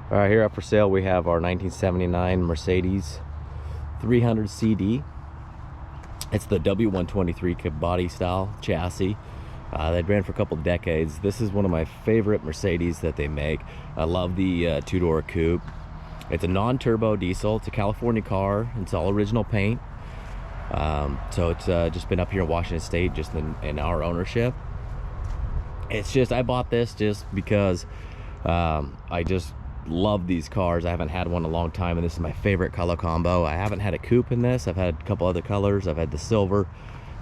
All right, here up for sale we have our 1979 Mercedes 300 CD. It's the W123 body style chassis. They've ran for a couple of decades. This is one of my favorite Mercedes that they make. I love the two-door coupe. It's a non-turbo diesel. It's a California car. It's all original paint. So it's just been up here in Washington State, just in our ownership. It's just, I bought this just because I just love these cars. I haven't had one in a long time, and this is my favorite color combo. I haven't had a coupe in this. I've had a couple other colors. I've had the silver,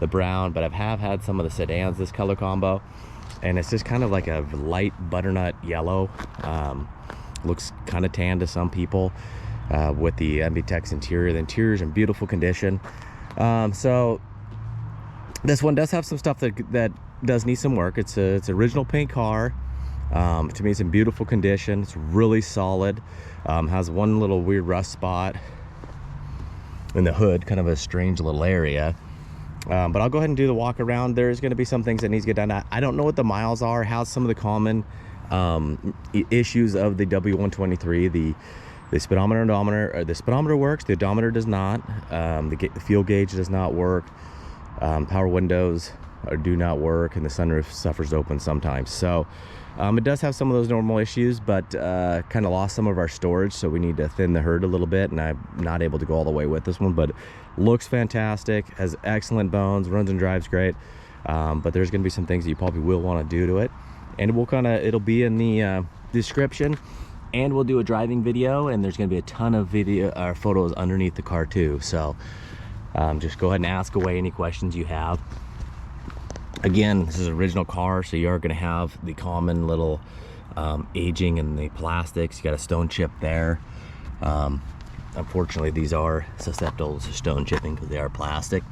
the brown, but I have had some of the sedans this color combo, and it's just kind of like a light butternut yellow. Looks kind of tan to some people with the MBTEX interior. The interior's in beautiful condition. So this one does have some stuff that does need some work. It's an original paint car. To me, it's in beautiful condition. It's really solid. Has one little weird rust spot in the hood, kind of a strange little area. But I'll go ahead and do the walk around. There's going to be some things that need to get done. I don't know what the miles are. How's some of the common issues of the W123? The speedometer and odometer, or the speedometer works, the odometer does not. The fuel gauge does not work. Power windows do not work, and the sunroof suffers open sometimes. So it does have some of those normal issues, but kind of lost some of our storage, so we need to thin the herd a little bit, and I'm not able to go all the way with this one, but looks fantastic, has excellent bones, runs and drives great. But there's going to be some things that you probably will want to do to it, and it'll be in the description, and we'll do a driving video, and there's going to be a ton of video or photos underneath the car too. So just go ahead and ask away any questions you have. Again, this is an original car, so you are going to have the common little aging in the plastics. You got a stone chip there. Unfortunately, these are susceptible to stone chipping because they are plastic.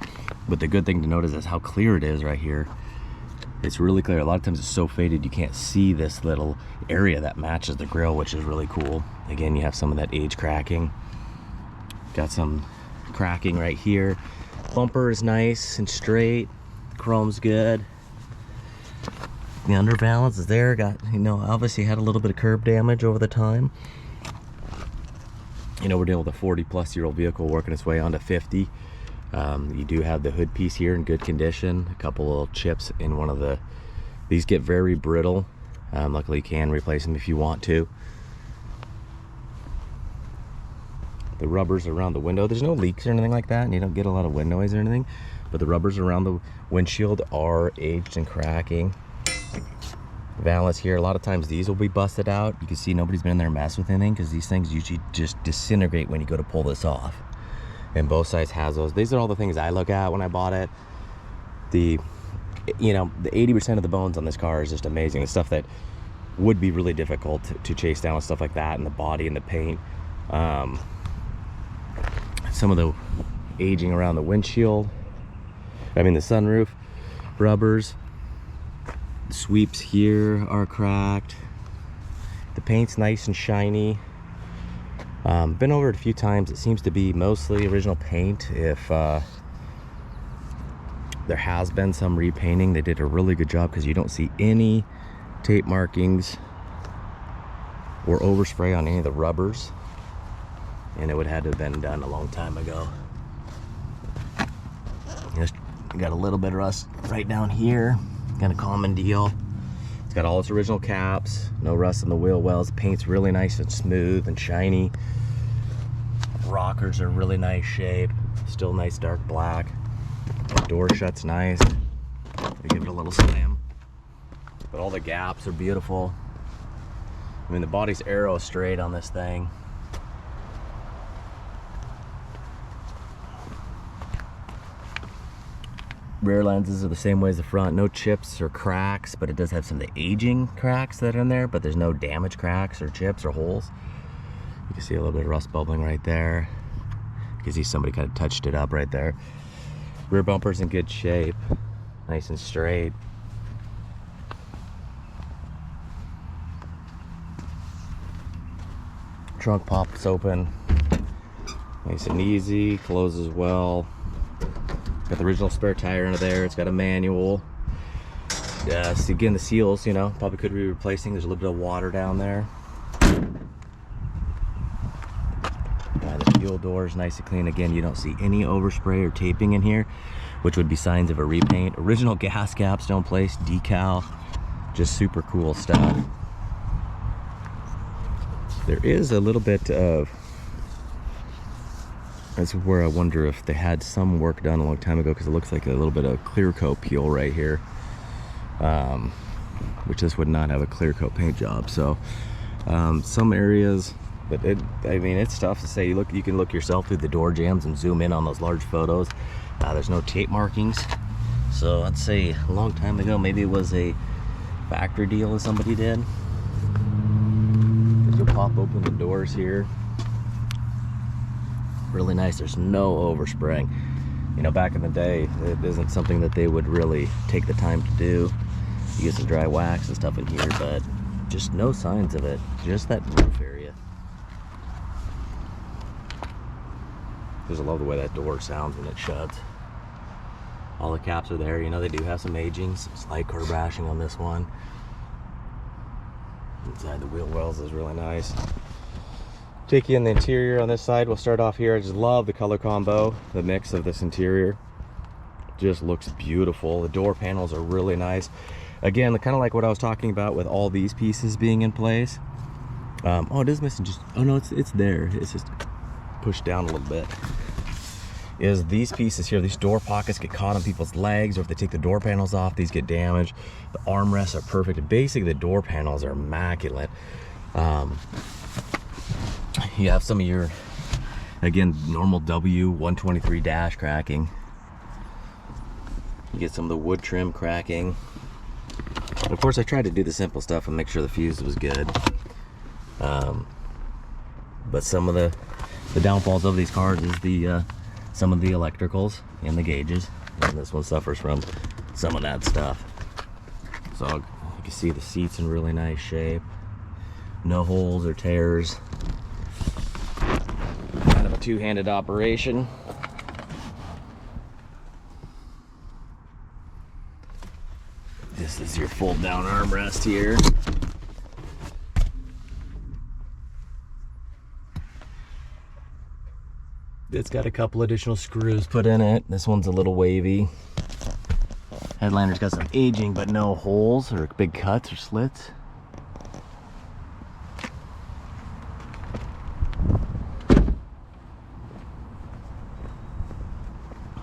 But the good thing to notice is how clear it is right here. It's really clear. A lot of times it's so faded you can't see this little area that matches the grill, which is really cool. Again, you have some of that age cracking. Got some cracking right here. Bumper is nice and straight. Chrome's good. The underbalance is there. Got, obviously had a little bit of curb damage over the time. We're dealing with a 40-plus-year-old vehicle working its way onto 50. You do have the hood piece here in good condition. A couple little chips in one of the. These get very brittle. Luckily, you can replace them if you want to. The rubbers around the window. There's no leaks or anything like that, and you don't get a lot of wind noise or anything. But the rubbers around the windshield are aged and cracking. Valance here, a lot of times these will be busted out. You can see nobody's been in there and messed with anything, because these things usually just disintegrate when you go to pull this off. And both sides has those. These are all the things I look at when I bought it. The 80% of the bones on this car is just amazing. The stuff that would be really difficult to chase down and stuff like that, and the body and the paint. Some of the aging around the windshield. The sunroof, rubbers, the sweeps here are cracked. The paint's nice and shiny. Been over it a few times. It seems to be mostly original paint. If there has been some repainting, they did a really good job, because you don't see any tape markings or overspray on any of the rubbers, and it would have to have been done a long time ago. Just got a little bit of rust right down here. Kind of common deal. It's got all its original caps, no rust on the wheel wells. Paint's really nice and smooth and shiny. Rockers are really nice shape, still nice dark black. The door shuts nice. We give it a little slam, but all the gaps are beautiful. The body's arrow straight on this thing. Rear lenses are the same way as the front. No chips or cracks, but it does have some of the aging cracks that are in there, but there's no damage cracks or chips or holes. You can see a little bit of rust bubbling right there. You can see somebody kind of touched it up right there. Rear bumper's in good shape, nice and straight. Trunk pops open, nice and easy, closes well. Got the original spare tire under there. It's got a manual. So again, the seals, probably could be replacing. There's a little bit of water down there. The fuel door is nice and clean. Again, you don't see any overspray or taping in here, which would be signs of a repaint. Original gas cap still in place, decal, just super cool stuff. There is a little bit of, that's where I wonder if they had some work done a long time ago, because it looks like a little bit of clear coat peel right here, which this would not have a clear coat paint job. So some areas, but I mean, it's tough to say. You can look yourself through the door jambs and zoom in on those large photos. There's no tape markings, so I'd say a long time ago, maybe it was a factory deal that somebody did. You'll pop open the doors here. Really nice. There's no overspraying. You know, back in the day, it isn't something that they would really take the time to do. You get some dry wax and stuff in here, but just no signs of it. Just that roof area. Just love the way that door sounds when it shuts. All the caps are there. You know, they do have some aging, some slight curb rashing on this one. Inside the wheel wells is really nice. Take you in the interior on this side. We'll start off here. I just love the color combo, the mix of this interior. Just looks beautiful. The door panels are really nice. Again, kind of like what I was talking about with all these pieces being in place. Oh, it is missing just, oh no, it's there. It's just pushed down a little bit. Is these pieces here, these door pockets get caught on people's legs, or if they take the door panels off, these get damaged. The armrests are perfect. Basically, the door panels are immaculate. You have some of your, again, normal W123 dash cracking. You get some of the wood trim cracking. Of course, I tried to do the simple stuff and make sure the fuse was good. But some of the downfalls of these cars is the some of the electricals and the gauges, and this one suffers from some of that stuff. So you can see the seats in really nice shape, no holes or tears. Kind of a two-handed operation. This is your fold down armrest here. It's got a couple additional screws put in it. This one's a little wavy. Headliner's got some aging, but no holes or big cuts or slits.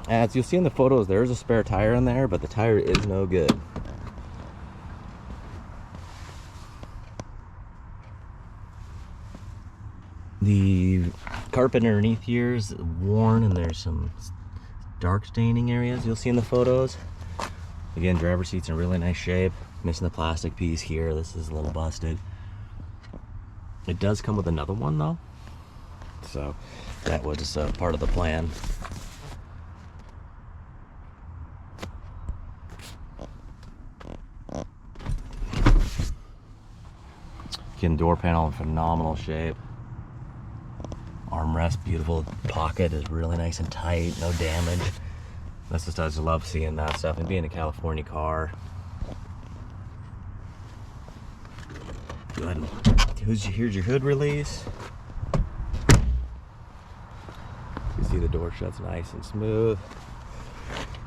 As you'll see in the photos, there's a spare tire in there, but the tire is no good. The carpet underneath here is worn, and there's some dark staining areas you'll see in the photos. Again, driver's seat's in really nice shape. Missing the plastic piece here. This is a little busted. It does come with another one though, so that was part of the plan. Again, door panel in phenomenal shape. Armrest, beautiful. Pocket is really nice and tight, no damage. That's just, I just love seeing that stuff and being a California car. Go ahead and, here's your hood release. You see the door shuts nice and smooth.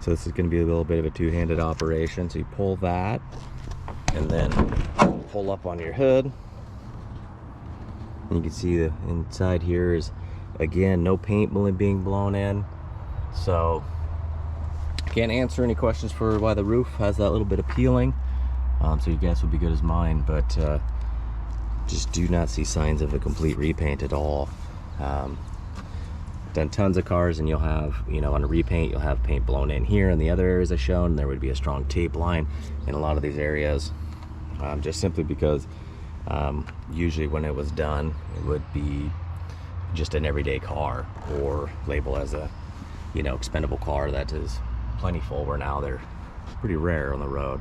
So this is going to be a little bit of a two-handed operation. So you pull that and then pull up on your hood. And you can see the inside here is, again, no paint being blown in. So can't answer any questions for why the roof has that little bit of peeling. So your guess would be good as mine, but just do not see signs of a complete repaint at all. Done tons of cars, and you'll have, you know, on a repaint, you'll have paint blown in here, and the other areas I shown, there would be a strong tape line in a lot of these areas, just simply because usually when it was done, it would be just an everyday car or labeled as a, you know, expendable car that is plentiful, where now they're pretty rare on the road.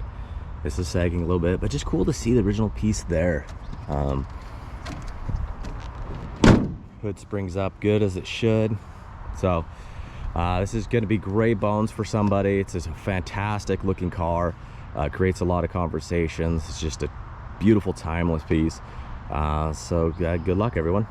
This is sagging a little bit, but just cool to see the original piece there. Hood springs up good as it should. So this is going to be gray bones for somebody. It's just a fantastic looking car. Creates a lot of conversations. It's just a beautiful, timeless piece. So good luck, everyone.